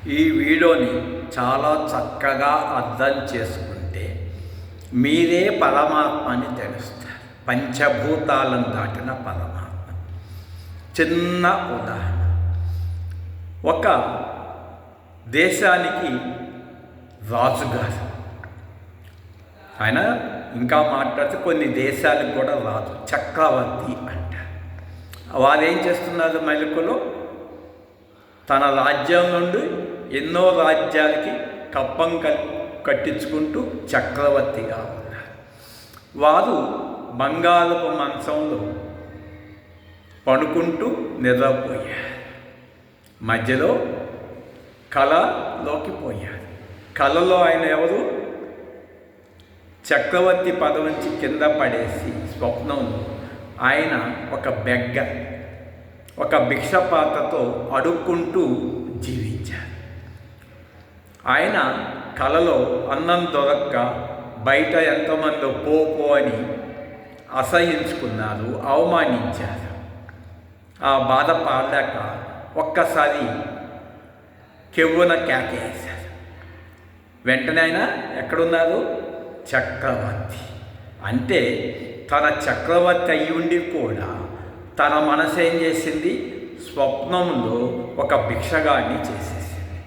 ఈ వీడియోని చాలా చక్కగా అర్థం చేసుకుంటే మీరే పరమాత్మ అని తెలుస్తారు. పంచభూతాలను దాటిన పరమాత్మ. చిన్న ఉదాహరణ, ఒక దేశానికి రాజుగారు, ఆయన ఇంకా మాట్లాడితే కొన్ని దేశాలకు కూడా రాజు, చక్రవర్తి అంటారు. వారేం చేస్తున్నారు? మెలకులో తన రాజ్యం నుండి ఎన్నో రాజ్యాలకి కప్పం కట్టించుకుంటూ చక్రవర్తిగా ఉన్నారు. వారు బంగారపు మంచంలో పడుకుంటూ నిద్రపోయారు. మధ్యలో కళలోకి పోయారు. కళలో ఆయన ఎవరు? చక్రవర్తి పదవి నుంచి కింద పడేసి స్వప్నంలో ఆయన ఒక బెగ్గర్, ఒక భిక్షపాత్రతో అడుక్కుంటూ జీవించారు. ఆయన కలలో అన్నం దొరక్క బయట ఎంతమందో పో అని అసహించుకున్నారు, అవమానించారు. ఆ బాధ పాడలేక ఒక్కసారి కెవ్వున కేకేశారు. వెంటనే ఆయన ఎక్కడున్నారు? చక్రవర్తి. అంటే తన చక్రవర్తి అయి ఉండి కూడా తన మనసు ఏం చేసింది? స్వప్నంలో ఒక భిక్షగాన్ని చేసేసింది.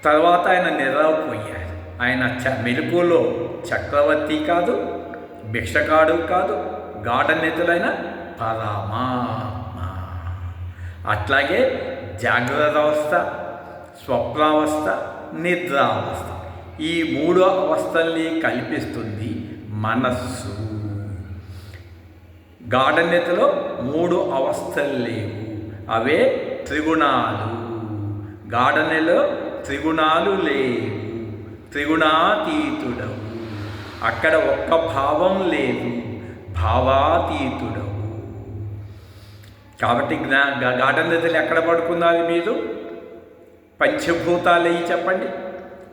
తర్వాత ఆయన నిద్రపోయారు. ఆయన మెలకువలో చక్రవర్తి కాదు, భిక్షగాడు కాదు, గాఢ నిద్రైన పరమాత్మ. అట్లాగే జాగ్రత్త అవస్థ, స్వప్నావస్థ, నిద్రావస్థ, ఈ మూడు అవస్థల్ని కల్పిస్తుంది మనస్సు. గాఢ నిద్రలో మూడు అవస్థలు లేవు, అవే త్రిగుణాలు. గాఢ నిద్రలో త్రిగుణాలు లేవు, త్రిగుణాతీతుడవు. అక్కడ ఒక్క భావం లేదు, భావాతీతుడవు. కాబట్టి గాఢ నిద్రలు ఎక్కడ పడుకున్నారు మీరు? పంచభూతాలు అయ్యి చెప్పండి.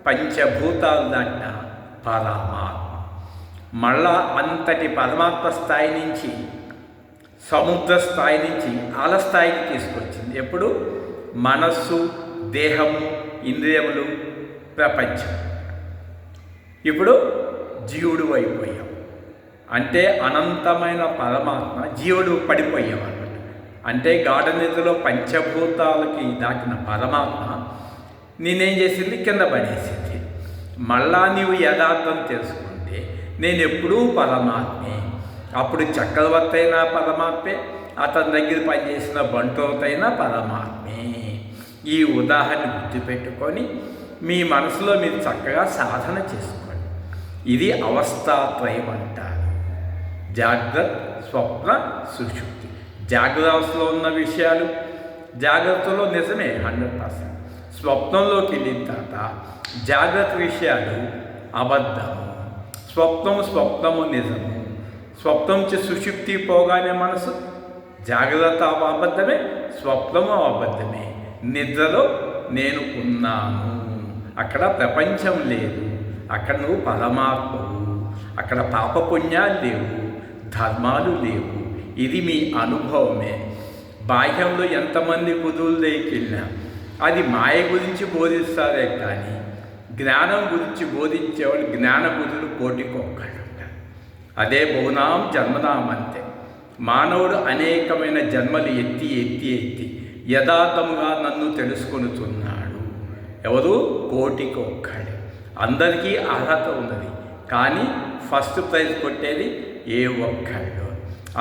పంచభూతాలు దాటిన పరమాత్మ. మళ్ళా అంతటి పరమాత్మ స్థాయి నుంచి, సముద్ర స్థాయి నుంచి ఆల స్థాయికి తీసుకొచ్చింది. ఎప్పుడు? మనస్సు, దేహము, ఇంద్రియములు, ప్రపంచం. ఇప్పుడు జీవుడు అయిపోయాం. అంటే అనంతమైన పరమాత్మ జీవుడు పడిపోయాం అన్నమాట. అంటే గాఢ నిద్రలో పంచభూతాలకి దాటిన పరమాత్మ నేనేం చేసింది? కింద పడేసింది. మళ్ళా నీవు యథార్థం తెలుసుకుంటే నేను ఎప్పుడూ పరమాత్మే. అప్పుడు చక్రవర్తి అయినా పరమాత్మే, అతని దగ్గర పనిచేసిన బంటోతైనా పరమాత్మే. ఈ ఉదాహరణ గుర్తుపెట్టుకొని మీ మనసులో మీరు చక్కగా సాధన చేసుకోండి. ఇది అవస్థాత్రయం అంటారు. జాగ్రత్త, స్వప్న, సుషుప్తి. జాగ్రత్త అవస్థలో ఉన్న విషయాలు జాగ్రత్తలో నిజమే 100%. స్వప్నంలోకి వెళ్ళిన తర్వాత జాగ్రత్త విషయాలు అబద్ధము, స్వప్నము నిజము. స్వప్నం నుంచి సుషుప్తి పోగానే మనసు జాగ్రత్త అబద్ధమే, స్వప్నము అబద్ధమే. నిద్రలో నేను ఉన్నాను, అక్కడ ప్రపంచం లేదు, అక్కడ నువ్వు పరమాత్మవు. అక్కడ పాపపుణ్యాలు లేవు, ధర్మాలు లేవు. ఇది మీ అనుభవమే. బాహ్యంలో ఎంతమంది గురువుల దగ్గరికి వెళ్ళినా అది మాయ గురించి బోధిస్తారే కానీ జ్ఞానం గురించి బోధించేవాళ్ళు జ్ఞాన గురువులు కోటికొక్కళ్ళు ఉంటారు. అదే బహునాం జన్మనాం అంతే. మానవుడు అనేకమైన జన్మలు ఎత్తి యథార్థముగా నన్ను తెలుసుకొనుచున్నాడు. ఎవరు? కోటికొక్కడు. అందరికీ అర్హత ఉన్నది, కానీ ఫస్ట్ ప్రైజ్ కొట్టేది ఏ ఒక్కళ్ళు.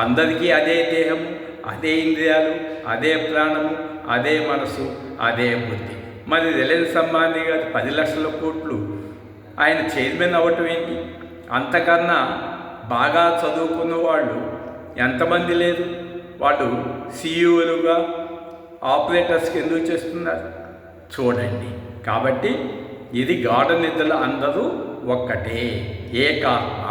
అందరికీ అదే దేహము, అదే ఇంద్రియాలు, అదే ప్రాణము, అదే మనసు, అదే బుద్ధి. మరి రిలయన్స్ అంబానీ గారు 10 లక్షల కోట్లు ఆయన చైర్మన్ అవ్వటం ఏంటి? అంతకన్నా బాగా చదువుకున్న వాళ్ళు ఎంతమంది లేదు? వాళ్ళు సీఈఓలుగా, ఆపరేటర్స్కి ఎందుకు చేస్తున్నారు? చూడండి. కాబట్టి ఇది గాఢ నిద్రలు అందరూ ఒక్కటే, ఏకాత్మ.